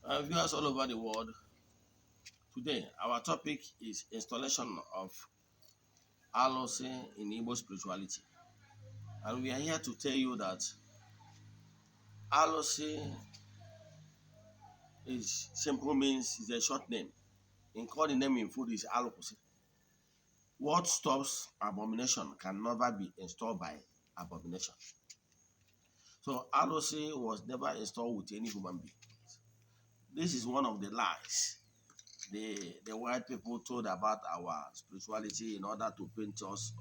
Viewers all over the world, today our topic is installation of Arusi in Igbo spirituality. And we are here to tell you that Arusi is simple means is a short name. In called the name in food is Arusi. What stops abomination can never be installed by abomination. So Arusi was never installed with any human being. This is one of the lies the white people told about our spirituality in order to paint us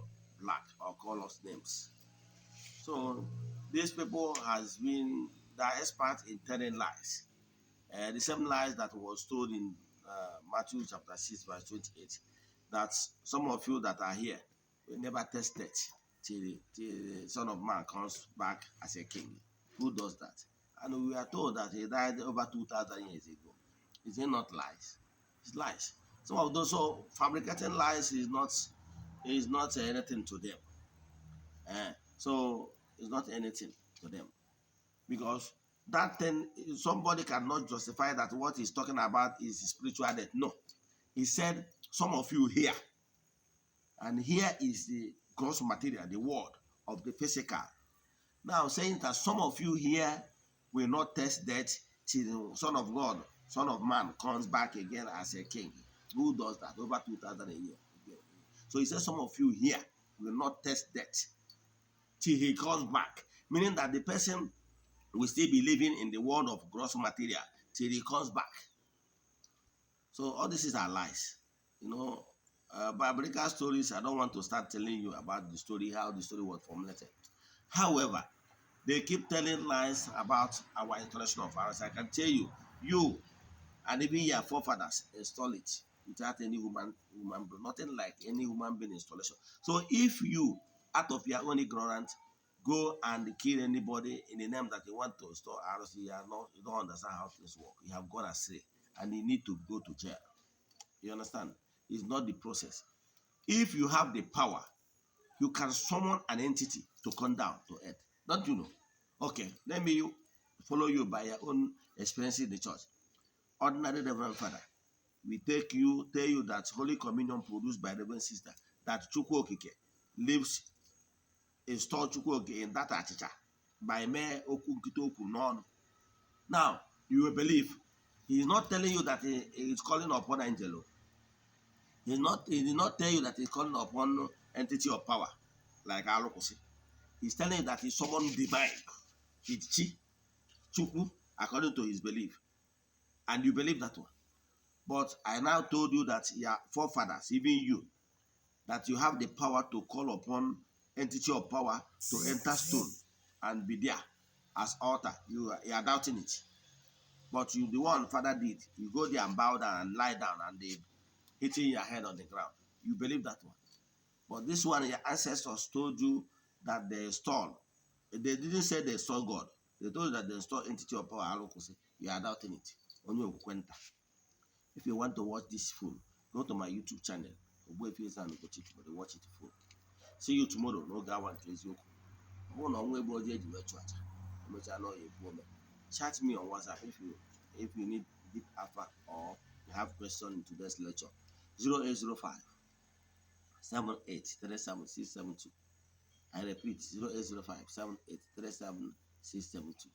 black or call us names. So these people has been the expert in telling lies. The same lies that was told in Matthew chapter 6 verse 28, that some of you that are here will never tested till the Son of Man comes back as a king. Who does that? And we are told that he died over 2,000 years ago. Is it not lies? It's lies. Some of those so fabricating lies is not anything to them. So it's not anything to them because that thing somebody cannot justify that what he's talking about is spiritual death. No, he said some of you here, and here is the gross material, the word of the physical. Now saying that some of you here will not test death till the Son of God, Son of Man comes back again as a king. Who does that? Over 2,000 a year. So he says some of you here will not test death till he comes back. Meaning that the person will still be living in the world of gross material till he comes back. So all this is our lies. Biblical stories, I don't want to start telling you about the story, how the story was formulated. However, they keep telling lies about our installation of ours. I can tell you, and even your forefathers install it without any human nothing like any human being installation. So if you, out of your own ignorance, go and kill anybody in the name that you want to install ours, you don't understand how things work. You have gone astray, and you need to go to jail. You understand? It's not the process. If you have the power, you can summon an entity to come down to earth. Don't you know? Okay, let me follow you by your own experience in the church. Ordinary Reverend Father, we tell you that Holy Communion produced by Reverend Sister, that Chukwu Okike lives, install Chukwu Okike in that achicha by mere Oku Nkito Oku non. Now, you will believe. He is not telling you that he is calling upon angel. He did not tell you that he's calling upon entity of power, like Arusi. He's telling you that he's someone divine. It's Chi, Chukwu, according to his belief. And you believe that one. But I now told you that your forefathers, even you, that you have the power to call upon entity of power to enter stone and be there as altar. You are doubting it. But you, the one Father did, you go there and bow down and lie down and they hitting your head on the ground. You believe that one. But this one, your ancestors told you that they install. They didn't say they install God. They told you that they install entity of power. You are doubting it. If you want to watch this film, go to my YouTube channel. Watch it full. See you tomorrow. No guy want crazy. Chat me on WhatsApp if you need deep alpha or you have question in today's lecture. 0805 7837 I repeat, 0805 7837 672.